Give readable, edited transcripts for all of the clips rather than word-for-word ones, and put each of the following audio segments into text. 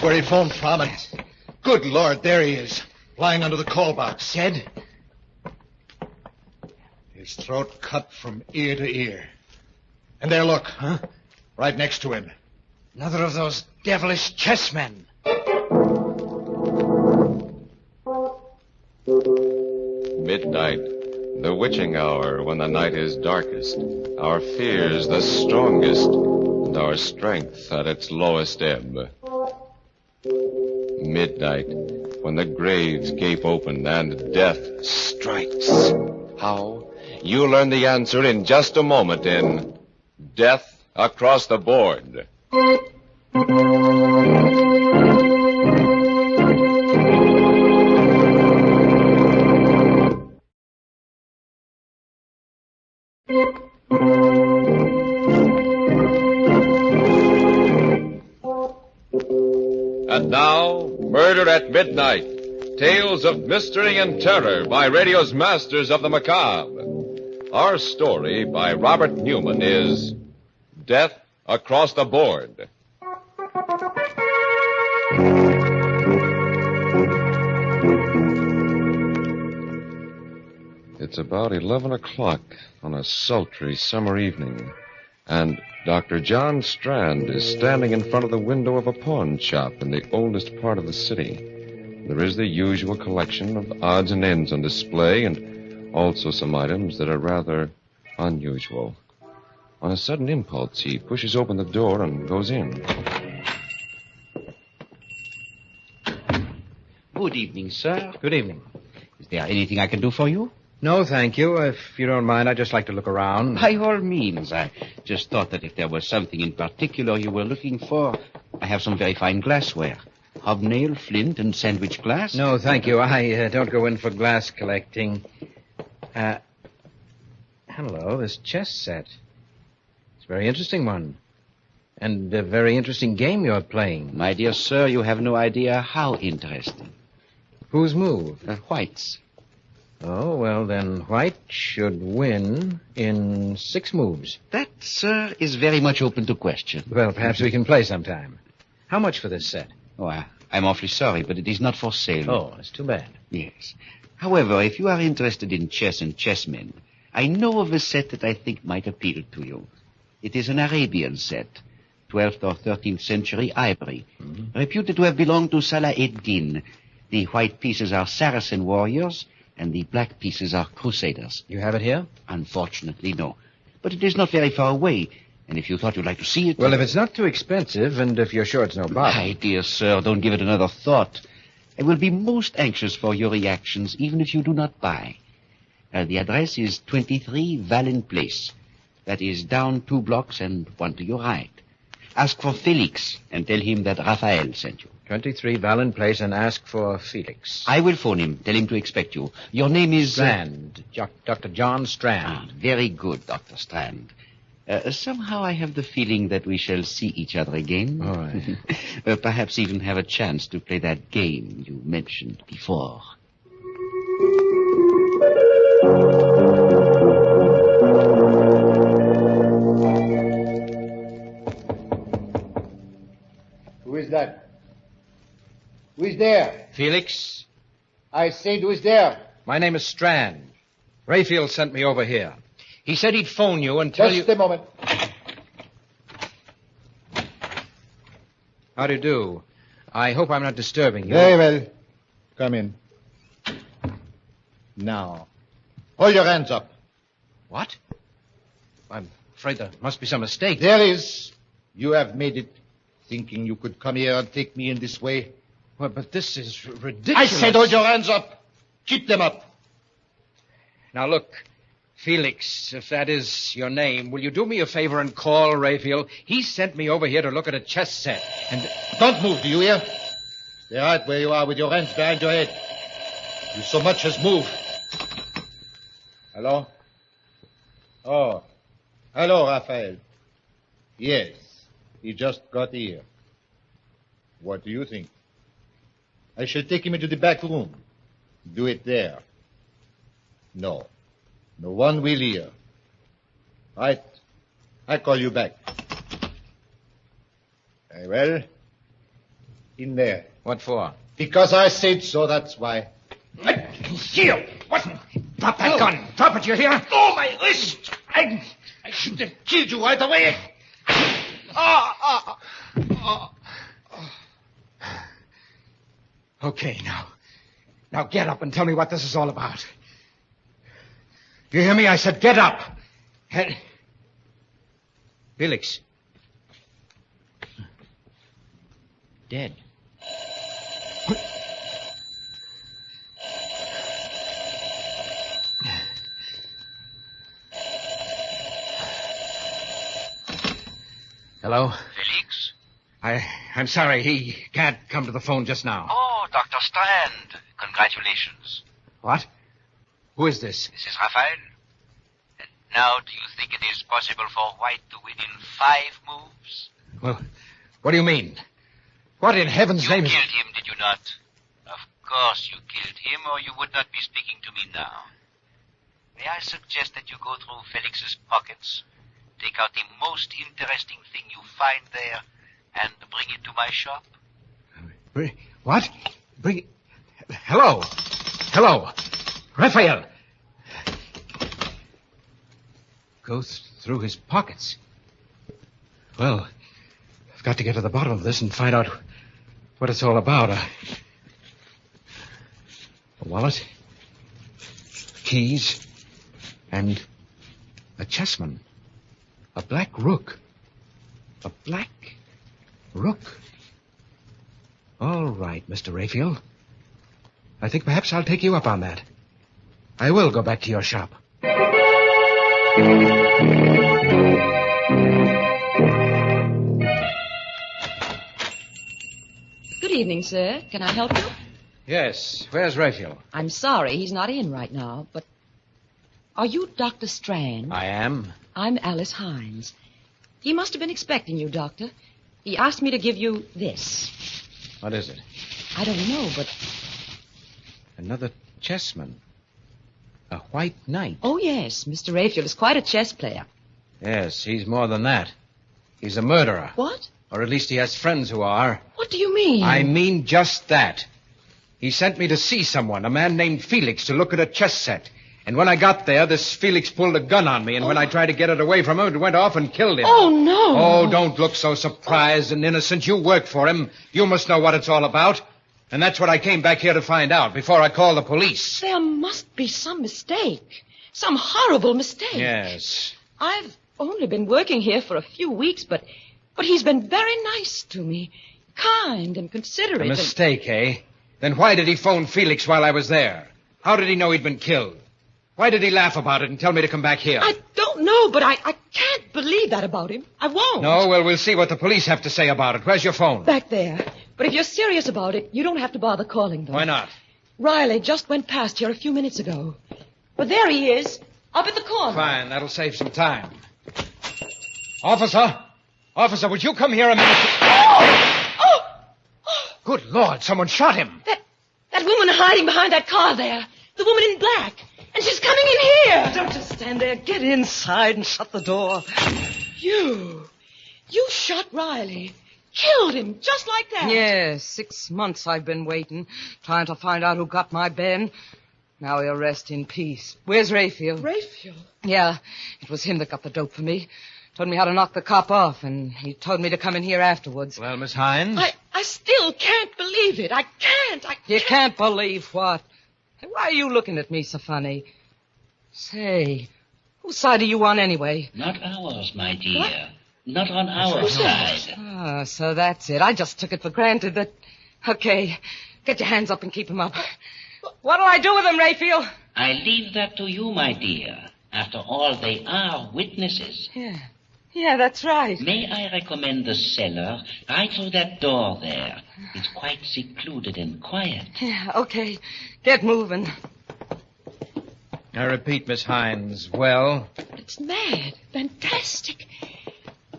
where he phoned from, and... Good Lord, there he is, lying under the call box. Dead? His throat cut from ear to ear. And there, look. Huh? Right next to him. Another of those devilish chessmen. Midnight, the witching hour when the night is darkest, our fears the strongest, and our strength at its lowest ebb. Midnight, when the graves gape open and death strikes. How? You'll learn the answer in just a moment in Death Across the Board. And now, Murder at Midnight, Tales of Mystery and Terror by radio's masters of the macabre. Our story by Robert Newman is Death Across the Board. It's about 11 o'clock on a sultry summer evening, and Dr. John Strand is standing in front of the window of a pawn shop in the oldest part of the city. There is the usual collection of odds and ends on display, and also some items that are rather unusual. On a sudden impulse, he pushes open the door and goes in. Good evening, sir. Good evening. Is there anything I can do for you? No, thank you. If you don't mind, I'd just like to look around. By all means. I just thought that if there was something in particular you were looking for, I have some very fine glassware. Hobnail, flint, and sandwich glass. No, thank you. I don't go in for glass collecting. Hello, this chess set. It's a very interesting one. And a very interesting game you're playing. My dear sir, you have no idea how interesting. Whose move? White's. Oh, well, then White should win in 6 moves. That, sir, is very much open to question. Well, perhaps we can play sometime. How much for this set? Oh, I'm awfully sorry, but it is not for sale. Oh, that's too bad. Yes. However, if you are interested in chess and chessmen, I know of a set that I think might appeal to you. It is an Arabian set, 12th or 13th century ivory, reputed to have belonged to Salah ed-Din. The white pieces are Saracen warriors, and the black pieces are crusaders. You have it here? Unfortunately, no. But it is not very far away, and if you thought you'd like to see it... Well, if it's not too expensive, and if you're sure it's no bother... My dear sir, don't give it another thought. I will be most anxious for your reactions, even if you do not buy. The address is 23 Valen Place. That is down 2 blocks and 1 to your right. Ask for Felix, and tell him that Raphael sent you. 23 Valen Place, and ask for Felix. I will phone him. Tell him to expect you. Your name is... Strand. Dr. John Strand. Very good, Dr. Strand. Somehow I have the feeling that we shall see each other again. All right. Perhaps even have a chance to play that game you mentioned before. Who is that? Who is there? Felix? I said, who is there? My name is Strand. Rayfield sent me over here. He said he'd phone you and tell you... Just a moment. How do you do? I hope I'm not disturbing you. Very well. Come in. Now, hold your hands up. What? I'm afraid there must be some mistake. There is. You have made it, thinking you could come here and take me in this way. Well, but this is ridiculous. I said hold your hands up. Keep them up. Now, look, Felix, if that is your name, will you do me a favor and call Rayfield? He sent me over here to look at a chess set. And don't move, do you hear? Stay right where you are with your hands behind your head. You so much as move. Hello? Oh. Hello, Raphael. Yes, he just got here. What do you think? I shall take him into the back room. Do it there. No. No one will hear. Right. I call you back. Very well. In there. What for? Because I said so, that's why. Here! What? Drop that gun! Drop it, you hear? Oh, my wrist! I should have killed you right away. Okay, now. Now get up and tell me what this is all about. You hear me? I said get up. Felix. Dead. Hello? Felix? I'm sorry, he can't come to the phone just now. Oh, Dr. Strand. Congratulations. What? Who is this? This is Raphael. And now, do you think it is possible for White to win in 5 moves? Well, what do you mean? What in heaven's You name killed is... him, did you not? Of course you killed him, or you would not be speaking to me now. May I suggest that you go through Felix's pockets, take out the most interesting thing you find there, and bring it to my shop? What? Bring... Hello? Hello? Raphael! Goes through his pockets. Well, I've got to get to the bottom of this and find out what it's all about. A wallet, keys, and a chessman. A black rook. A black rook. All right, Mr. Raphael. I think perhaps I'll take you up on that. I will go back to your shop. Good evening, sir. Can I help you? Yes. Where's Raphael? I'm sorry, he's not in right now, but... Are you Dr. Strand? I am. I'm Alice Hines. He must have been expecting you, Doctor. He asked me to give you this. What is it? I don't know, but... Another chessman. A white knight. Oh, yes, Mr. Raphael is quite a chess player. Yes, he's more than that. He's a murderer. What? Or at least he has friends who are. What do you mean? I mean just that. He sent me to see someone, a man named Felix, to look at a chess set. And when I got there, this Felix pulled a gun on me, and when I tried to get it away from him, it went off and killed him. Oh, no. Oh, don't look so surprised and innocent. You work for him. You must know what it's all about. And that's what I came back here to find out before I called the police. There must be some mistake. Some horrible mistake. Yes. I've only been working here for a few weeks, but he's been very nice to me. Kind and considerate. A mistake, eh? Then why did he phone Felix while I was there? How did he know he'd been killed? Why did he laugh about it and tell me to come back here? I don't know, but I can't believe that about him. I won't. No, well, we'll see what the police have to say about it. Where's your phone? Back there. But if you're serious about it, you don't have to bother calling, though. Why not? Riley just went past here a few minutes ago. But there he is, up at the corner. Fine, that'll save some time. Officer! Officer, would you come here a minute? Oh! Good Lord, someone shot him. That woman hiding behind that car there. The woman in black. And she's coming in here. Don't just stand there. Get inside and shut the door. You shot Riley. Killed him, just like that. Yes, 6 months I've been waiting, trying to find out who got my Ben. Now he'll rest in peace. Where's Raphael? Raphael? Yeah, it was him that got the dope for me. Told me how to knock the cop off, and he told me to come in here afterwards. Well, Miss Hines? I still can't believe it. I can't. You can't believe what? Hey, why are you looking at me so funny? Say, whose side are you on anyway? Not ours, my dear. What? Not on our side. Ah, so that's it. I just took it for granted that... Okay, get your hands up and keep them up. What'll I do with them, Raphael? I leave that to you, my dear. After all, they are witnesses. Yeah, that's right. May I recommend the cellar right through that door there? It's quite secluded and quiet. Yeah, okay. Get moving. I repeat, Miss Hines, well... It's mad. Fantastic.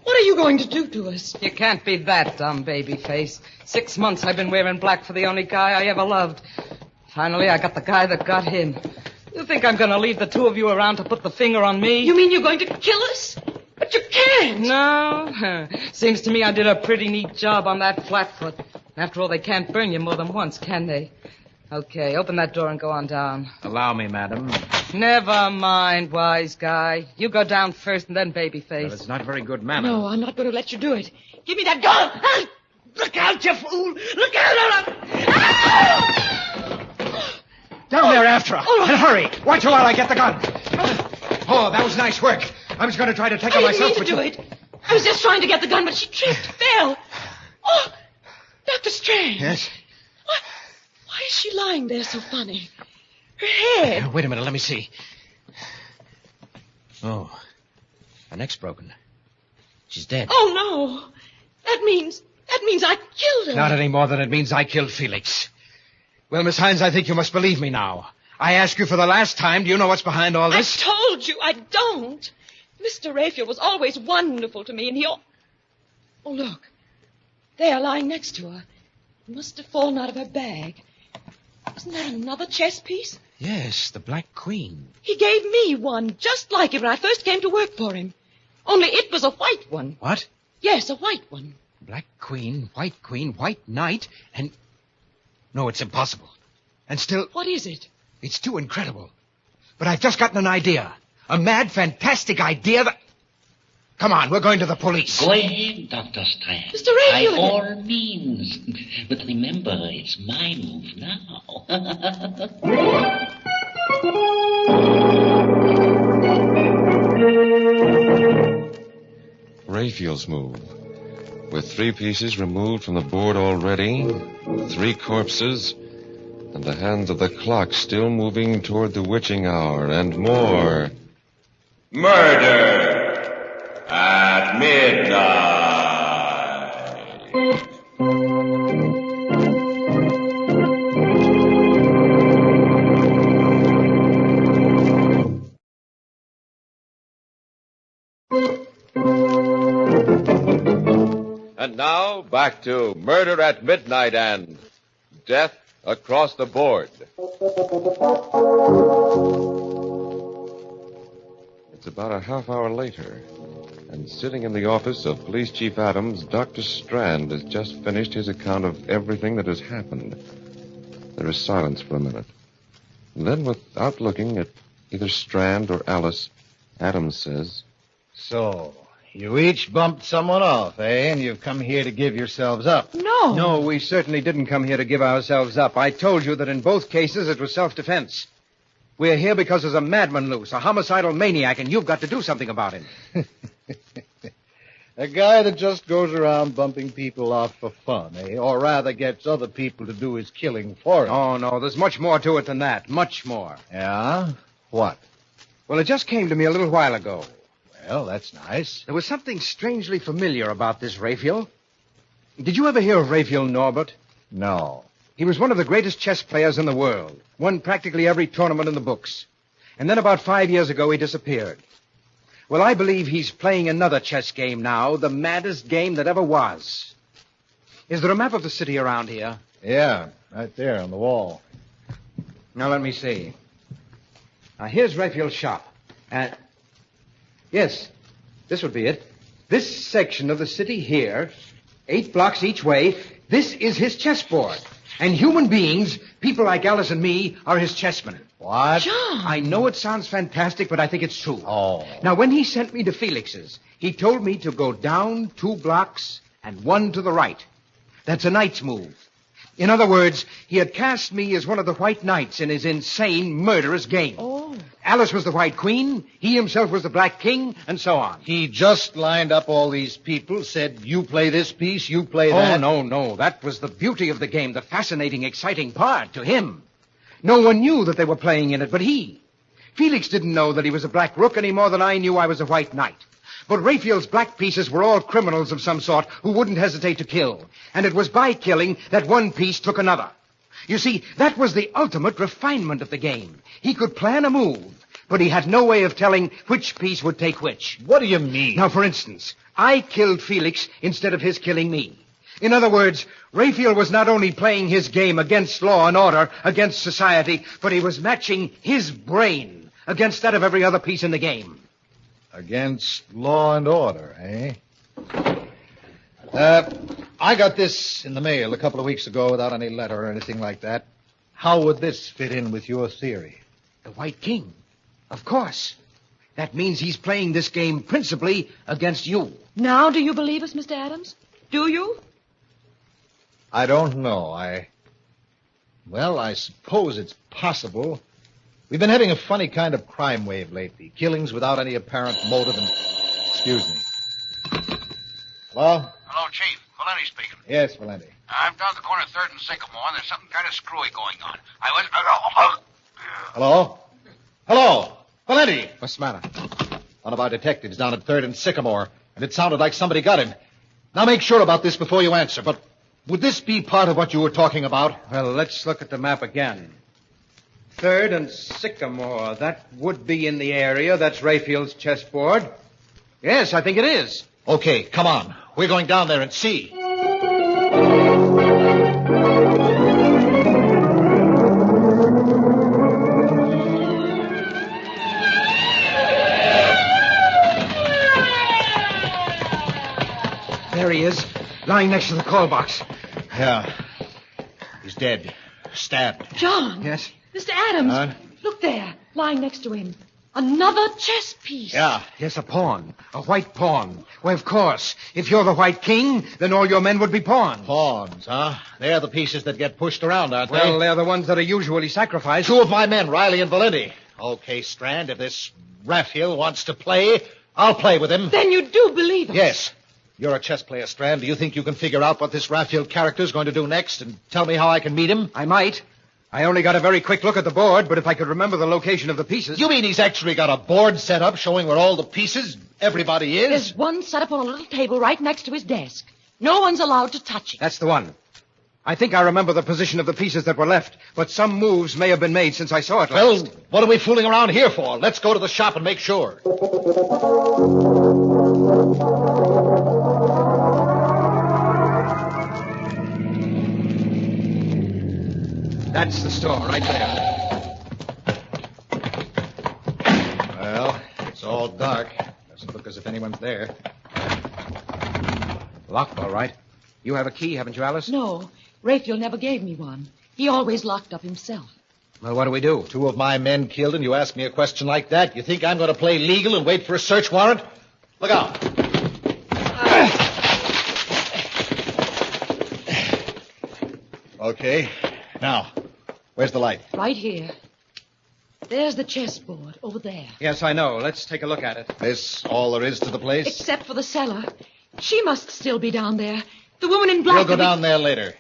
What are you going to do to us? You can't be that dumb, baby face. 6 months I've been wearing black for the only guy I ever loved. Finally, I got the guy that got him. You think I'm going to leave the two of you around to put the finger on me? You mean you're going to kill us? But you can't. No. Seems to me I did a pretty neat job on that Flatfoot. After all, they can't burn you more than once, can they? Okay, open that door and go on down. Allow me, madam. Never mind, wise guy. You go down first and then Babyface. Well, it's not very good manner. No, I'm not going to let you do it. Give me that gun! Ah! Look out, you fool! Look out! Down there after her. All right. And hurry. Watch her while I get the gun. Oh, that was nice work. I was going to try to take her I didn't myself, mean to do it. I was just trying to get the gun, but she tripped, fell. Oh, Dr. Strand. Yes? Why is she lying there so funny? Her head. Wait a minute, let me see. Oh, her neck's broken. She's dead. Oh, no. That means I killed her. Not any more than it means I killed Felix. Well, Miss Hines, I think you must believe me now. I ask you for the last time, do you know what's behind all this? I told you I don't. Mr. Raphael was always wonderful to me, and he... Oh, look. There, lying next to her. It must have fallen out of her bag. Isn't that another chess piece? Yes, the Black Queen. He gave me one, just like it when I first came to work for him. Only it was a white one. What? Yes, a white one. Black Queen, White Knight, and... No, it's impossible. And still... What is it? It's too incredible. But I've just gotten an idea. A mad, fantastic idea that... Come on, we're going to the police. Go ahead, Dr. Strand. Mr. Raphael. By all means. But remember, it's my move now. Raphael's move. With 3 pieces removed from the board already, 3 corpses, and the hands of the clock still moving toward the witching hour, and more. Murder at midnight. And now, back to Murder at Midnight and Death Across the Board. It's about a half hour later, and sitting in the office of Police Chief Adams, Dr. Strand has just finished his account of everything that has happened. There is silence for a minute. And then, without looking at either Strand or Alice, Adams says, So, you each bumped someone off, eh? And you've come here to give yourselves up. No. No, we certainly didn't come here to give ourselves up. I told you that in both cases it was self-defense. We're here because there's a madman loose, a homicidal maniac, and you've got to do something about him. A guy that just goes around bumping people off for fun, eh? Or rather gets other people to do his killing for him. Oh, no, there's much more to it than that. Much more. Yeah? What? Well, it just came to me a little while ago. Well, that's nice. There was something strangely familiar about this Raphael. Did you ever hear of Raphael Norbert? No. He was one of the greatest chess players in the world. Won practically every tournament in the books. And then about 5 years ago, he disappeared. Well, I believe he's playing another chess game now, the maddest game that ever was. Is there a map of the city around here? Yeah, right there on the wall. Now, let me see. Now, here's Raphael's shop. And... yes, this would be it. This section of the city here, 8 blocks each way, this is his chessboard. And human beings, people like Alice and me, are his chessmen. What? John. I know it sounds fantastic, but I think it's true. Oh. Now, when he sent me to Felix's, he told me to go down 2 blocks and 1 to the right. That's a knight's move. In other words, he had cast me as one of the white knights in his insane, murderous game. Oh. Alice was the white queen, he himself was the black king, and so on. He just lined up all these people, said, you play this piece, you play that. Oh, no. That was the beauty of the game, the fascinating, exciting part to him. No one knew that they were playing in it but he. Felix didn't know that he was a black rook any more than I knew I was a white knight. But Raphael's black pieces were all criminals of some sort who wouldn't hesitate to kill. And it was by killing that one piece took another. You see, that was the ultimate refinement of the game. He could plan a move, but he had no way of telling which piece would take which. What do you mean? Now, for instance, I killed Felix instead of his killing me. In other words, Raphael was not only playing his game against law and order, against society, but he was matching his brain against that of every other piece in the game. Against law and order, eh? I got this in the mail a couple of weeks ago without any letter or anything like that. How would this fit in with your theory? The White King. Of course. That means he's playing this game principally against you. Now do you believe us, Mr. Adams? Do you? I don't know. Well, I suppose it's possible. We've been having a funny kind of crime wave lately. Killings without any apparent motive and... Excuse me. Hello? Hello, Chief. Valenti speaking. Yes, Valenti. I'm down the corner of 3rd and Sycamore, and there's something kind of screwy going on. I was... Hello? Hello? Valenti! What's the matter? One of our detectives down at 3rd and Sycamore, and it sounded like somebody got him. Now make sure about this before you answer, but would this be part of what you were talking about? Well, let's look at the map again. 3rd and Sycamore. That would be in the area. That's Rayfield's chessboard. Yes, I think it is. Okay, come on. We're going down there and see. There he is, lying next to the call box. Yeah. He's dead. Stabbed. John. Yes? Mr. Adams. Look there, lying next to him. Another chess piece. Yeah. Yes, a pawn. A white pawn. Well, of course. If you're the White King, then all your men would be pawns. Pawns, huh? They're the pieces that get pushed around, aren't they? Well, they're the ones that are usually sacrificed. Two of my men, Riley and Valenti. Okay, Strand, if this Raphael wants to play, I'll play with him. Then you do believe us? Yes. You're a chess player, Strand. Do you think you can figure out what this Raphael character is going to do next and tell me how I can meet him? I might. I only got a very quick look at the board, but if I could remember the location of the pieces... You mean he's actually got a board set up showing where all the pieces, everybody is? There's one set up on a little table right next to his desk. No one's allowed to touch it. That's the one. I think I remember the position of the pieces that were left, but some moves may have been made since I saw it last. Well, what are we fooling around here for? Let's go to the shop and make sure. That's the store, right there. Well, it's all dark. Doesn't look as if anyone's there. Locked, all right. You have a key, haven't you, Alice? No, Raphael never gave me one. He always locked up himself. Well, what do we do? Two of my men killed, and you ask me a question like that? You think I'm going to play legal and wait for a search warrant? Look out. Okay. Now, where's the light? Right here. There's the chessboard over there. Yes, I know. Let's take a look at it. This all there is to the place? Except for the cellar. She must still be down there. The woman in black... We'll go down there later.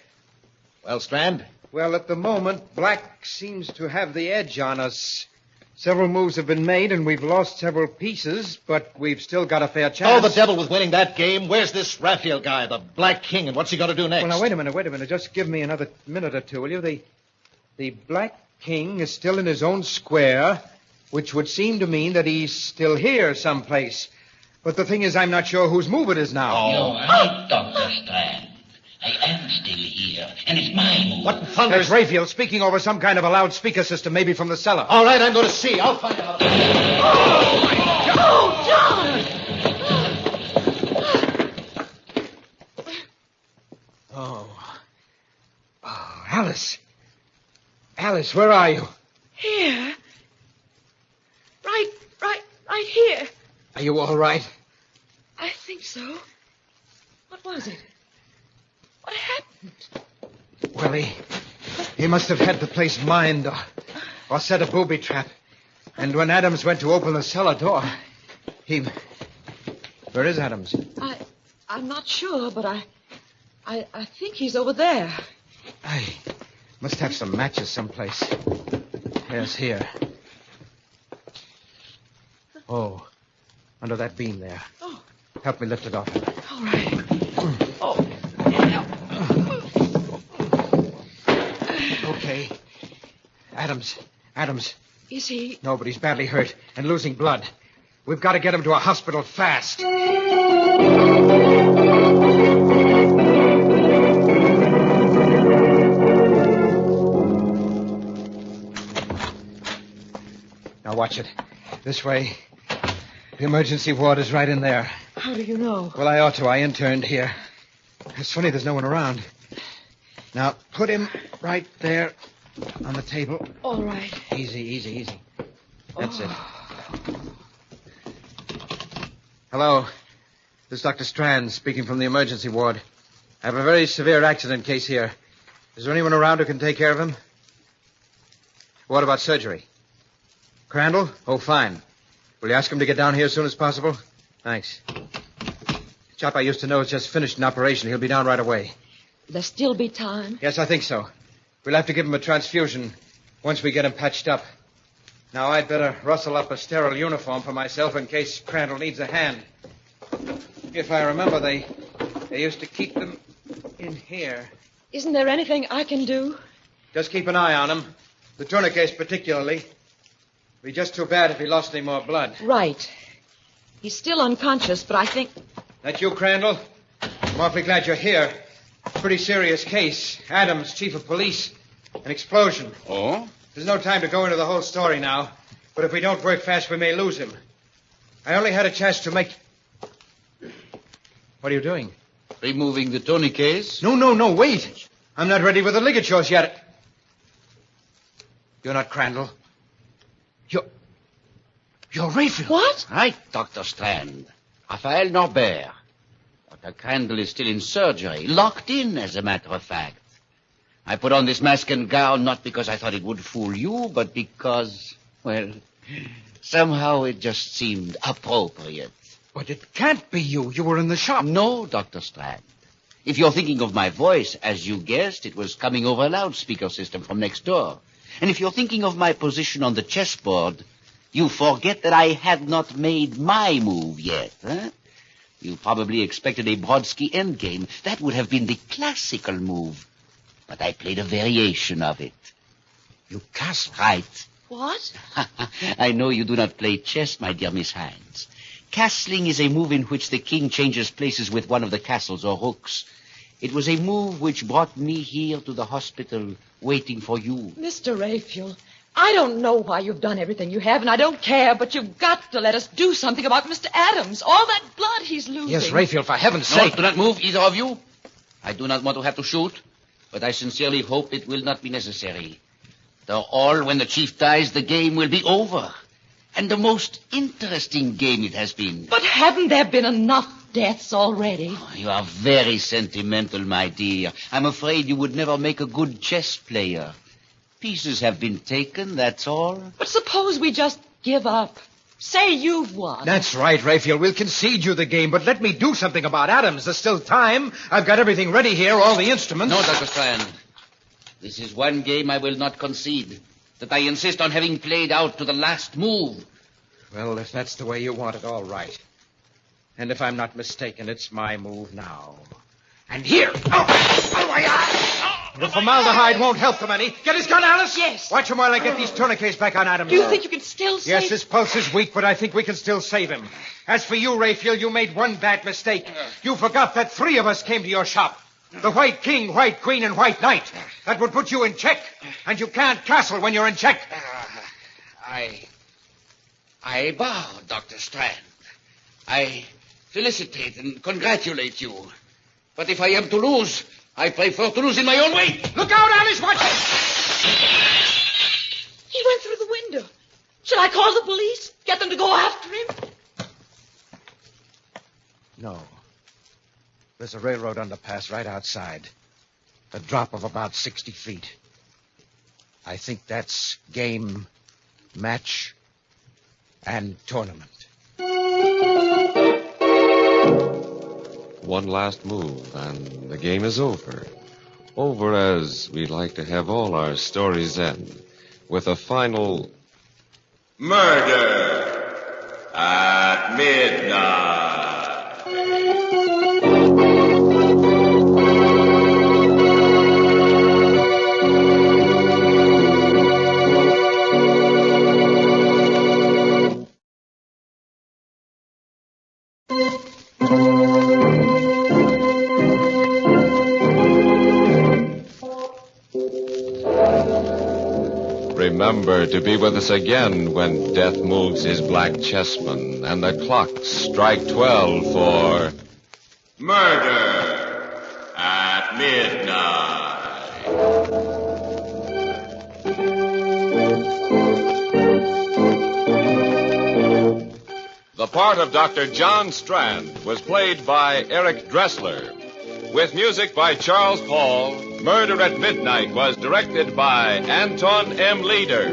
Well, Strand? Well, at the moment, Black seems to have the edge on us. Several moves have been made, and we've lost several pieces, but we've still got a fair chance. Oh, the devil with winning that game. Where's this Raphael guy, the Black King, and what's he going to do next? Well, now, wait a minute. Just give me another minute or two, will you? The Black King is still in his own square, which would seem to mean that he's still here someplace. But the thing is, I'm not sure whose move it is now. You're right, Dr. Strand. I am still here, and it's my move. What in thunder? There's Raphael speaking over some kind of a loudspeaker system, maybe from the cellar. All right, I'm going to see. I'll find out. Oh, John! Oh, Alice. Alice, where are you? Here. Right here. Are you all right? I think so. What was it? What happened? Well, he must have had the place mined or set a booby trap. And when Adams went to open the cellar door, Where is Adams? I'm not sure, but I think he's over there. I must have some matches someplace. Yes, here. Oh, under that beam there. Oh. Help me lift it off. All right. Oh. Okay. Adams. Is he? No, but he's badly hurt and losing blood. We've got to get him to a hospital fast. Now watch it. This way. The emergency ward is right in there. How do you know? Well, I ought to. I interned here. It's funny there's no one around. Now, put him right there on the table. All right. Easy. That's it. Hello. This is Dr. Strand speaking from the emergency ward. I have a very severe accident case here. Is there anyone around who can take care of him? What about surgery? Crandall? Oh, fine. Will you ask him to get down here as soon as possible? Thanks. The chap I used to know has just finished an operation. He'll be down right away. There'll still be time. Yes, I think so. We'll have to give him a transfusion once we get him patched up. Now, I'd better rustle up a sterile uniform for myself in case Crandall needs a hand. If I remember, they used to keep them in here. Isn't there anything I can do? Just keep an eye on him. The tourniquet particularly. It'd be just too bad if he lost any more blood. Right. He's still unconscious, but I think... That you, Crandall? I'm awfully glad you're here. Pretty serious case. Adams, chief of police. An explosion. Oh? There's no time to go into the whole story now. But if we don't work fast, we may lose him. I only had a chance to make... What are you doing? Removing the tourniquets? No, wait. I'm not ready with the ligatures yet. You're not Crandall. You're Raphael. What? Right, Dr. Strand. Raphael Norbert. Dr. Crandall is still in surgery. Locked in, as a matter of fact. I put on this mask and gown not because I thought it would fool you, but because, well, somehow it just seemed appropriate. But it can't be you. You were in the shop. No, Dr. Strand. If you're thinking of my voice, as you guessed, it was coming over a loudspeaker system from next door. And if you're thinking of my position on the chessboard, you forget that I had not made my move yet, huh? You probably expected a Brodsky endgame. That would have been the classical move. But I played a variation of it. You castled. Right. What? I know you do not play chess, my dear Miss Hines. Castling is a move in which the king changes places with one of the castles or rooks. It was a move which brought me here to the hospital waiting for you. Mr. Raphael, I don't know why you've done everything you have, and I don't care, but you've got to let us do something about Mr. Adams. All that blood he's losing. Yes, Raphael, for heaven's No, sake. do not move, either of you. I do not want to have to shoot, but I sincerely hope it will not be necessary. After all, when the chief dies, the game will be over. And the most interesting game it has been. But haven't there been enough deaths already? Oh, you are very sentimental, my dear. I'm afraid you would never make a good chess player. Pieces have been taken, that's all. But suppose we just give up. Say you've won. That's right, Raphael. We'll concede you the game, but let me do something about Adams. There's still time. I've got everything ready here, all the instruments. No, Dr. Strand. This is one game I will not concede. That I insist on having played out to the last move. Well, if that's the way you want it, all right. And if I'm not mistaken, it's my move now. And here! The formaldehyde won't help them any. Get his gun, Alice? Yes. Watch him while I get these tourniquets back on Adams. Do you think you can still save... Yes, his pulse is weak, but I think we can still save him. As for you, Raphael, you made one bad mistake. You forgot that 3 of us came to your shop. The White King, White Queen, and White Knight. That would put you in check. And you can't castle when you're in check. I bow, Dr. Strand. I felicitate and congratulate you. But if I am to lose, I prefer to lose in my own way. Look out, Alice! Watch it! He went through the window. Should I call the police? Get them to go after him? No. There's a railroad underpass right outside. A drop of about 60 feet. I think that's game, match, and tournament. One last move, and the game is over. Over as we like to have all our stories end, with a final... Murder at midnight. Remember to be with us again when death moves his black chessmen and the clocks strike 12 for... Murder at midnight. The part of Dr. John Strand was played by Eric Dressler. With music by Charles Paul, Murder at Midnight was directed by Anton M. Leader.